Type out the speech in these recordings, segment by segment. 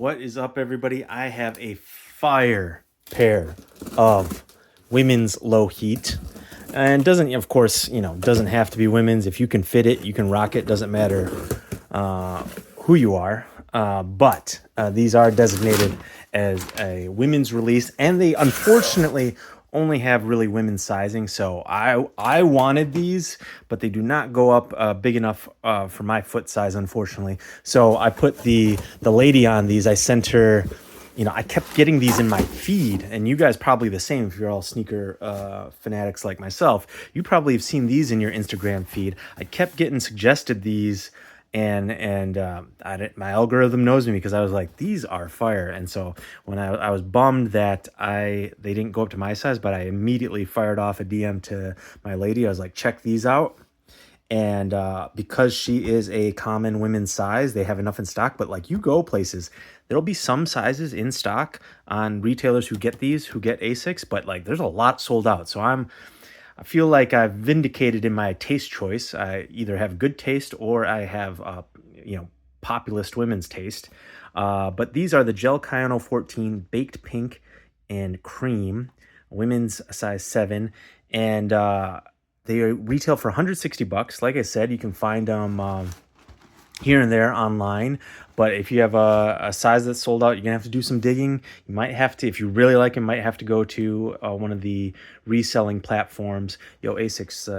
What is up, everybody? I have a fire pair of women's low heat. And doesn't, of course, doesn't have to be women's. If you can fit it, you can rock it. Doesn't matter who you are. But these are designated as a women's release. And they, unfortunately, only have really women's sizing. So I wanted these, but they do not go up big enough for my foot size, unfortunately. So I put the lady on these. I sent her, I kept getting these in my feed, and you guys probably the same if you're all sneaker fanatics like myself. You probably have seen these in your Instagram feed. I kept getting suggested these, and my algorithm knows me because I was like, these are fire. And so when I was bummed that they didn't go up to my size, but I immediately fired off a DM to my lady. I was like, check these out. And because she is a common women's size, they have enough in stock. But like, you go places, there'll be some sizes in stock on retailers who get Asics, but like there's a lot sold out. So I feel like I've vindicated in my taste choice. I either have good taste or I have populist women's taste. But these are the Gel Kayano 14 baked pink and cream, women's size 7, and they retail for $160. Like I said, you can find them here and there online. But if you have a size that's sold out, you're gonna have to do some digging. You might have to, if you really like it, might have to go to one of the reselling platforms. Yo, Asics,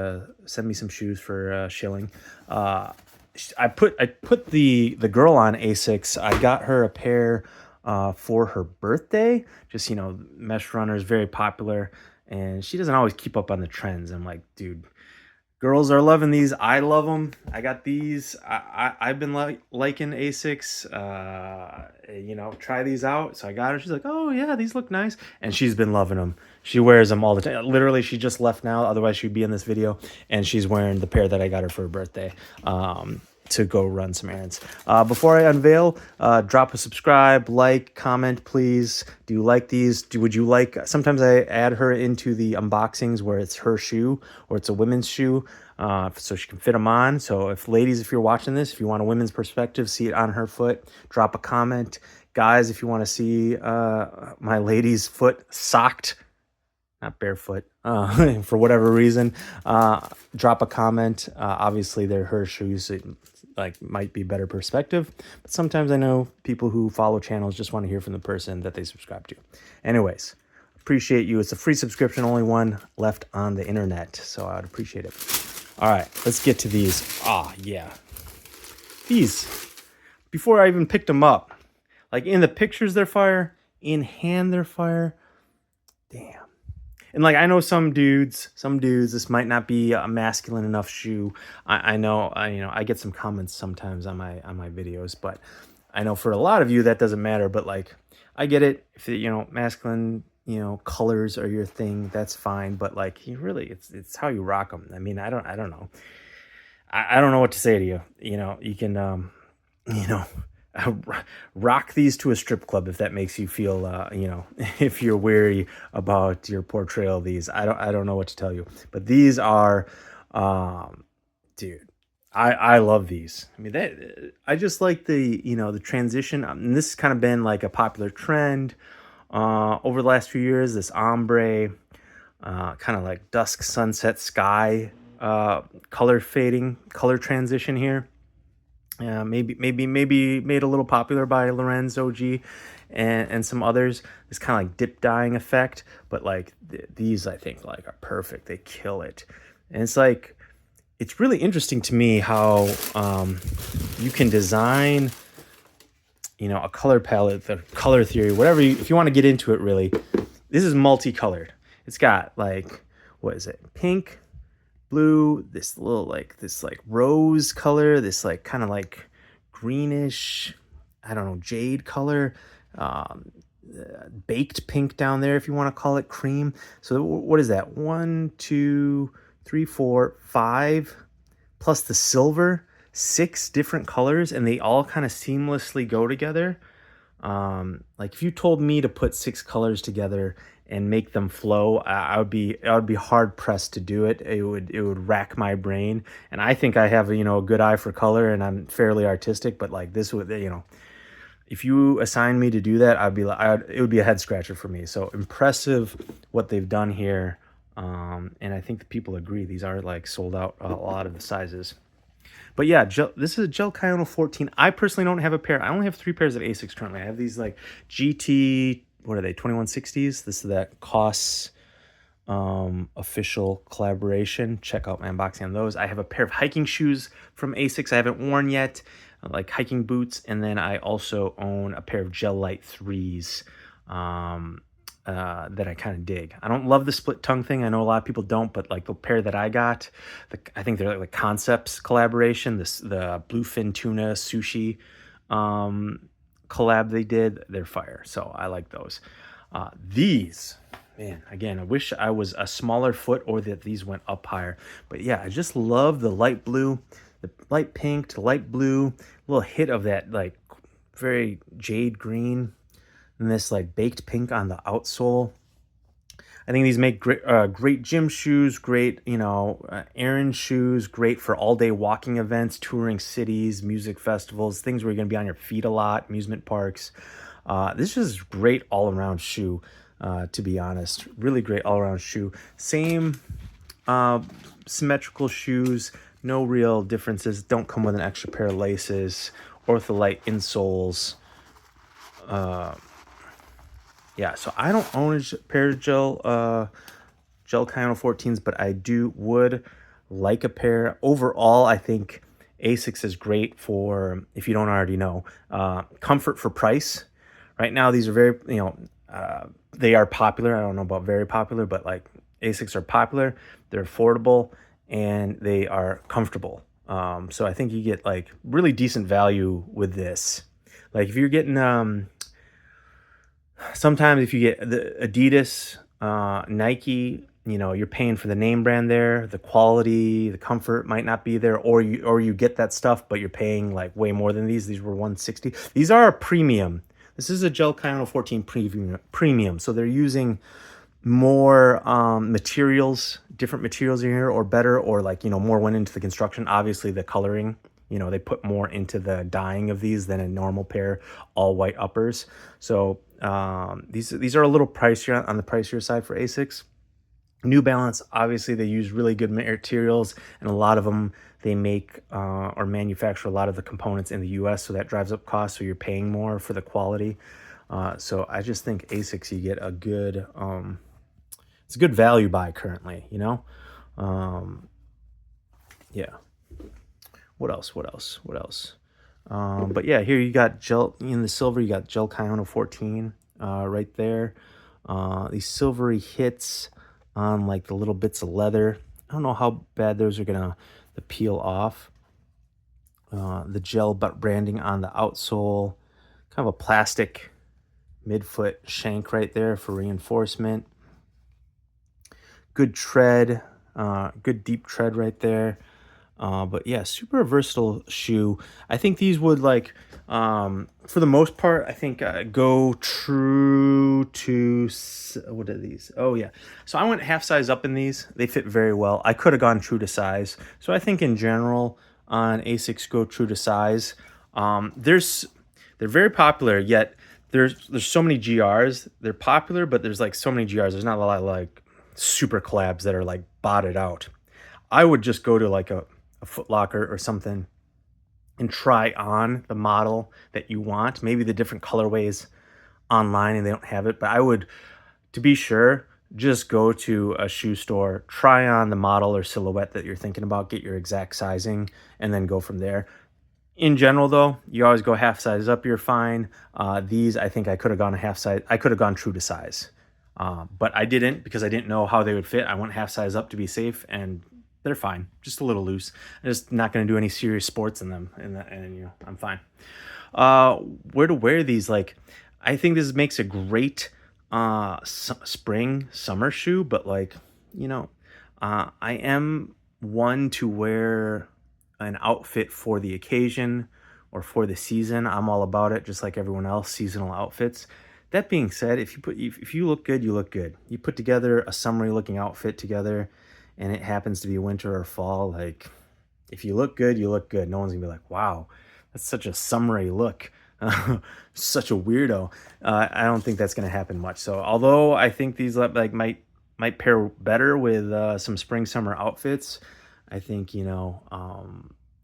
send me some shoes for shilling. I put the girl on Asics. I got her a pair for her birthday. Just, mesh runners, very popular. And she doesn't always keep up on the trends. I'm like, dude, girls are loving these. I love them. I got these. I've been liking Asics. Try these out. So I got her. She's like, oh yeah, these look nice. And she's been loving them. She wears them all the time. Literally, she just left now. Otherwise, she'd be in this video. And she's wearing the pair that I got her for her birthday. To go run some errands. Before I unveil, drop a subscribe, like, comment, please. Do you like these? Would you like? Sometimes I add her into the unboxings where it's her shoe or it's a women's shoe, so she can fit them on. So if you're watching this, if you want a women's perspective, see it on her foot, drop a comment. Guys, if you want to see my lady's foot socked, not barefoot, for whatever reason, drop a comment. Obviously, they're her shoes. So might be better perspective, but sometimes I know people who follow channels just want to hear from the person that they subscribe to. Anyways, appreciate you. It's a free subscription, only one left on the internet, so I'd appreciate it. All right, let's get to these. Yeah, these, before I even picked them up, like in the pictures they're fire, in hand they're fire. Damn. And like, I know some dudes, this might not be a masculine enough shoe. I know, I get some comments sometimes on my videos, but I know for a lot of you that doesn't matter. But like, I get it. If masculine, colors are your thing, that's fine. But like, it's how you rock them. I mean, I don't know. I don't know what to say to you. You can, rock these to a strip club if that makes you feel if you're weary about your portrayal of these. I don't know what to tell you, but these are dude, I love these. I mean, I just like the the transition, and this has kind of been like a popular trend over the last few years, this ombre kind of like dusk sunset sky color transition here. Maybe made a little popular by Lorenz OG and some others. This kind of like dip dyeing effect, but like these I think like are perfect. They kill it, and it's really interesting to me how you can design a color palette, the color theory, whatever. If you want to get into it, really, this is multicolored. It's got like, what is it? Pink, blue, this rose color, this like kind of like greenish, I don't know, jade color, baked pink down there if you want to call it cream. So what is that? 1, 2, 3, 4, 5 plus the silver, 6 different colors, and they all kind of seamlessly go together. Like if you told me to put 6 colors together and make them flow, I would be hard pressed to do it. It would rack my brain. And I think I have a good eye for color, and I'm fairly artistic. But like this would if you assign me to do that, I'd be like, it would be a head scratcher for me. So impressive what they've done here. And I think the people agree. These are like sold out a lot of the sizes. But yeah, this is a Gel Kayano 14. I personally don't have a pair. I only have 3 pairs of Asics currently. I have these like GT, what are they, 2160s? This is that COS official collaboration. Check out my unboxing on those. I have a pair of hiking shoes from Asics I haven't worn yet, like hiking boots. And then I also own a pair of gel-lyte 3s. That I kind of dig. I don't love the split tongue thing. I know a lot of people don't, but like the pair that I got, I think they're like Concepts collaboration. The bluefin tuna sushi collab they did. They're fire. So I like those. These, man, again, I wish I was a smaller foot or that these went up higher. But yeah, I just love the light blue, the light pink to light blue, little hit of that like very jade green. And this like baked pink on the outsole. I think these make great gym shoes, great, errand shoes, great for all day walking events, touring cities, music festivals, things where you're going to be on your feet a lot, amusement parks. This is great all around shoe, to be honest. Really great all around shoe. Same symmetrical shoes, no real differences. Don't come with an extra pair of laces, ortholite insoles. Yeah, so I don't own a pair of Gel Kayano 14s, but I would like a pair. Overall, I think Asics is great for, if you don't already know, comfort for price. Right now, these are very, they are popular. I don't know about very popular, but like Asics are popular. They're affordable and they are comfortable. So I think you get like really decent value with this. Like if you're getting sometimes if you get the Adidas, Nike, you're paying for the name brand there. The quality, the comfort might not be there, or you get that stuff, but you're paying like way more than these. These were 160. These are a premium. This is a Gel Kayano 14 premium. So they're using more materials, different materials in here, or better, or like, more went into the construction. Obviously, the coloring. They put more into the dyeing of these than a normal pair, all white uppers. So these are a little pricier on the pricier side for Asics. New Balance, obviously, they use really good materials, and a lot of them they make or manufacture a lot of the components in the U.S., so that drives up costs. So you're paying more for the quality. So I just think Asics, you get a good, it's a good value buy currently. Yeah. What else? But yeah, here you got gel in the silver. You got Gel Kayano 14 right there. These silvery hits on like the little bits of leather. I don't know how bad those are gonna peel off. The gel branding on the outsole. Kind of a plastic midfoot shank right there for reinforcement. Good tread. Good deep tread right there. But yeah, super versatile shoe. I think these would like, for the most part, I think go true to, what are these? Oh yeah. So I went half size up in these. They fit very well. I could have gone true to size. So I think in general on Asics, go true to size. They're very popular, yet there's so many GRs. They're popular, but there's like so many GRs. There's not a lot of like super collabs that are like botted out. I would just go to like a Foot Locker or something and try on the model that you want. Maybe the different colorways online and they don't have it, but I would, to be sure, just go to a shoe store, try on the model or silhouette that you're thinking about, get your exact sizing, and then go from there. In general, though, you always go half size up, you're fine. These, I think I could have gone a half size. I could have gone true to size, but I didn't because I didn't know how they would fit. I went half size up to be safe, and they're fine, just a little loose. I'm just not going to do any serious sports in them, and I'm fine. Where to wear these? Like, I think this makes a great spring summer shoe, but like, I am one to wear an outfit for the occasion or for the season. I'm all about it, just like everyone else, seasonal outfits. That being said, if you look good, you look good. You put together a summery looking outfit together, and it happens to be winter or fall, like if you look good, you look good. No one's gonna be like, wow, that's such a summery look. Such a weirdo. I don't think that's going to happen much. So although I think these like might pair better with some spring summer outfits, I think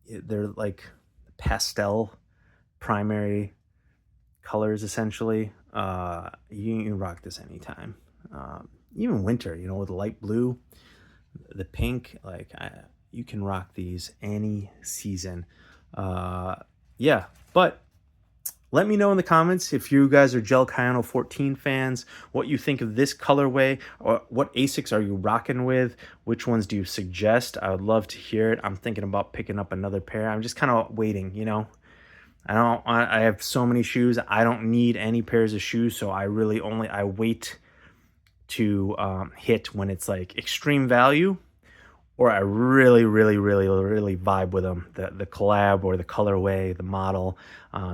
they're like pastel primary colors essentially. You can rock this anytime, even winter. With the light blue, the pink, like you can rock these any season. Yeah, but let me know in the comments if you guys are Gel Kayano 14 fans, what you think of this colorway, or what Asics are you rocking with? Which ones do you suggest? I would love to hear it. I'm thinking about picking up another pair. I'm just kind of waiting. I have so many shoes. I don't need any pairs of shoes, so I wait to hit when it's like extreme value, or I really, really, really, really vibe with them, the collab or the colorway, the model.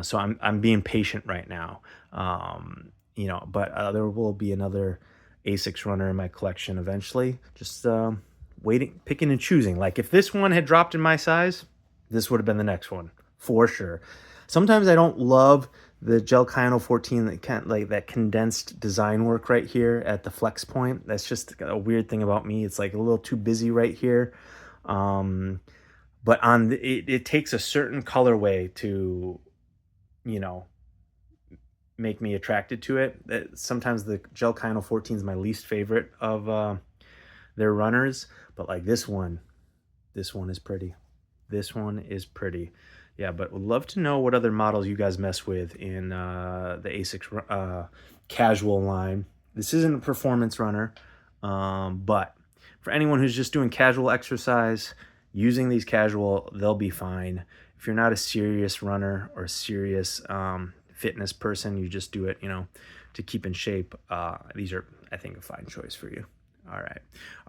So I'm being patient right now. But there will be another Asics runner in my collection eventually. Just waiting, picking and choosing. Like if this one had dropped in my size, this would have been the next one for sure. Sometimes I don't love the Gel Kayano 14, that condensed design work right here at the flex point. That's just a weird thing about me. It's like a little too busy right here. But it takes a certain colorway to, make me attracted to it. Sometimes the Gel Kayano 14 is my least favorite of their runners, but like this one is pretty. This one is pretty. Yeah, but would love to know what other models you guys mess with in the Asics casual line. This isn't a performance runner, but for anyone who's just doing casual exercise, using these casual, they'll be fine. If you're not a serious runner or a serious fitness person, you just do it, to keep in shape. These are, I think, a fine choice for you. All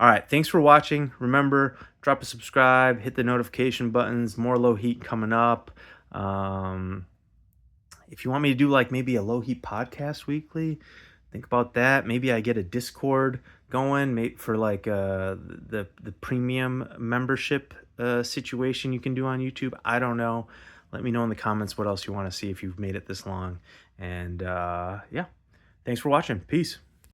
right. Thanks for watching. Remember, drop a subscribe, hit the notification buttons. More Lowheat coming up. If you want me to do like maybe a Lowheat podcast weekly, think about that. Maybe I get a Discord going for like the premium membership situation you can do on YouTube. I don't know. Let me know in the comments what else you want to see if you've made it this long. And yeah, thanks for watching. Peace.